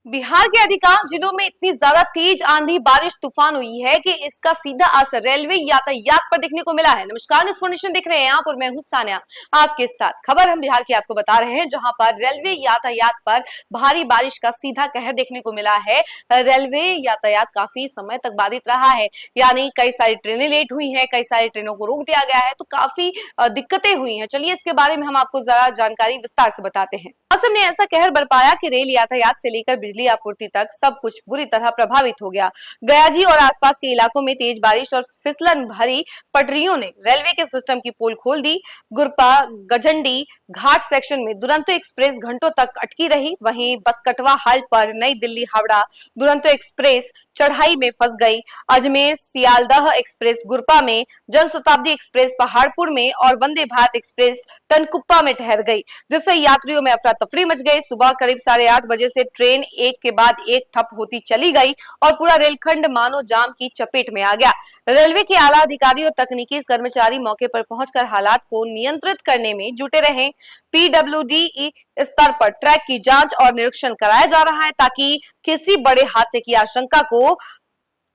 बिहार के अधिकांश जिलों में इतनी ज्यादा तेज आंधी बारिश तूफान हुई है कि इसका सीधा असर रेलवे यातायात पर देखने को मिला है। नमस्कार, न्यूज़ फॉर देख रहे हैं आप और मैं हूं सानिया आपके साथ। खबर हम बिहार की आपको बता रहे हैं, जहां पर रेलवे यातायात पर भारी बारिश का सीधा कहर देखने को मिला है। रेलवे यातायात काफी समय तक बाधित रहा है, यानी कई सारी ट्रेनें लेट हुई हैं, कई सारी ट्रेनों को रोक दिया गया है, तो काफी दिक्कतें हुई हैं। चलिए इसके बारे में हम आपको जरा जानकारी विस्तार से बताते हैं। मौसम ने ऐसा कहर बरपाया कि रेल यातायात से लेकर बिजली आपूर्ति तक सब कुछ बुरी तरह प्रभावित हो गया। गयाजी और आसपास के इलाकों में तेज बारिश और फिसलन भरी पटरियों ने रेलवे के सिस्टम की पोल खोल दी। गुरपा गजंडी घाट सेक्शन में दुरंतो एक्सप्रेस घंटों तक अटकी रही। वहीं बसकटवा हाल्ट पर नई दिल्ली हावड़ा दुरंतो एक्सप्रेस चढ़ाई में फंस गई। अजमेर सियालदह एक्सप्रेस गुरपा में, जनशताब्दी एक्सप्रेस पहाड़पुर में और वंदे भारत एक्सप्रेस टनकुप्पा में ठहर गई, जिससे यात्रियों में अफरा तफरी मच गई। सुबह करीब 8:30 बजे से ट्रेन एक के बाद एक ठप होती चली गई और पूरा रेलखंड मानो जाम की चपेट में आ गया। रेलवे के आला अधिकारी और तकनीकी कर्मचारी मौके पर पहुंचकर हालात को नियंत्रित करने में जुटे रहे। पीडब्ल्यूडी स्तर पर ट्रैक की जांच और निरीक्षण कराया जा रहा है, ताकि किसी बड़े हादसे की आशंका को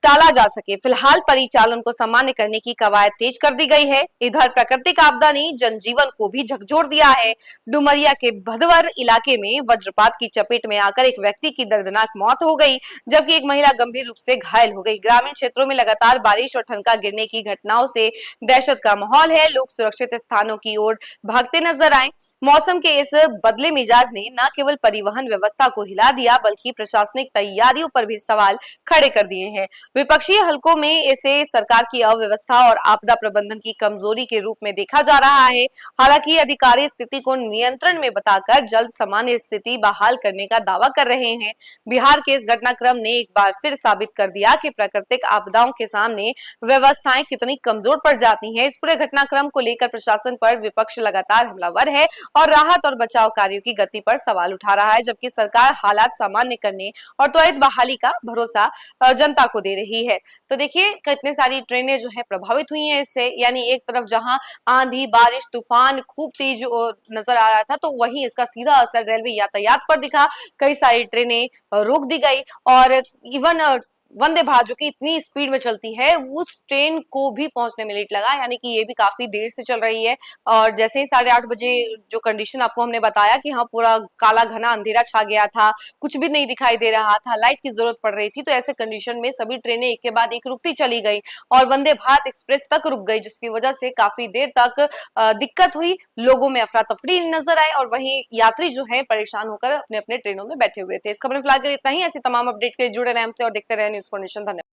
टाला जा सके। फिलहाल परिचालन को सामान्य करने की कवायद तेज कर दी गई है। इधर प्राकृतिक आपदा ने जनजीवन को भी झकझोर दिया है। डुमरिया के भदवर इलाके में वज्रपात की चपेट में आकर एक व्यक्ति की दर्दनाक मौत हो गई, जबकि एक महिला गंभीर रूप से घायल हो गई। ग्रामीण क्षेत्रों में लगातार बारिश और ठनका गिरने की घटनाओं से दहशत का माहौल है। लोग सुरक्षित स्थानों की ओर भागते नजर आए। मौसम के इस बदले मिजाज ने न केवल परिवहन व्यवस्था को हिला दिया, बल्कि प्रशासनिक तैयारियों पर भी सवाल खड़े कर दिए हैं। विपक्षी हलकों में इसे सरकार की अव्यवस्था और आपदा प्रबंधन की कमजोरी के रूप में देखा जा रहा है। हालांकि अधिकारी स्थिति को नियंत्रण में बताकर जल्द सामान्य स्थिति बहाल करने का दावा कर रहे हैं। बिहार के इस घटनाक्रम ने एक बार फिर साबित कर दिया कि प्राकृतिक आपदाओं के सामने व्यवस्थाएं कितनी कमजोर पड़ जाती हैं। इस पूरे घटनाक्रम को लेकर प्रशासन पर विपक्ष लगातार हमलावर है और राहत और बचाव कार्यों की गति पर सवाल उठा रहा है, जबकि सरकार हालात सामान्य करने और त्वरित बहाली का भरोसा जनता को दे रही है। तो देखिए कितनी सारी ट्रेनें जो है प्रभावित हुई हैं इससे, यानी एक तरफ जहां आंधी बारिश तूफान खूब तेज नजर आ रहा था, तो वहीं इसका सीधा असर रेलवे यातायात पर दिखा। कई सारी ट्रेनें रोक दी गई और इवन वंदे भारत जो कि इतनी स्पीड में चलती है, उस ट्रेन को भी पहुंचने में लेट लगा, यानी कि ये भी काफी देर से चल रही है। और जैसे ही 8:30 बजे जो कंडीशन आपको हमने बताया कि हाँ पूरा काला घना अंधेरा छा गया था, कुछ भी नहीं दिखाई दे रहा था, लाइट की जरूरत पड़ रही थी, तो ऐसे कंडीशन में सभी ट्रेनें एक के बाद एक रुकती चली गई और वंदे भारत एक्सप्रेस तक रुक गई, जिसकी वजह से काफी देर तक दिक्कत हुई। लोगों में अफरा तफरी नजर आए और वहीं यात्री जो है परेशान होकर अपने अपने ट्रेनों में बैठे हुए थे। इस खबर में फिलहाल इतना ही। ऐसी तमाम अपडेट के लिए जुड़े रहे हमसे और देखते रहे न्यूज़ फॉर नेशन। धन्यवाद।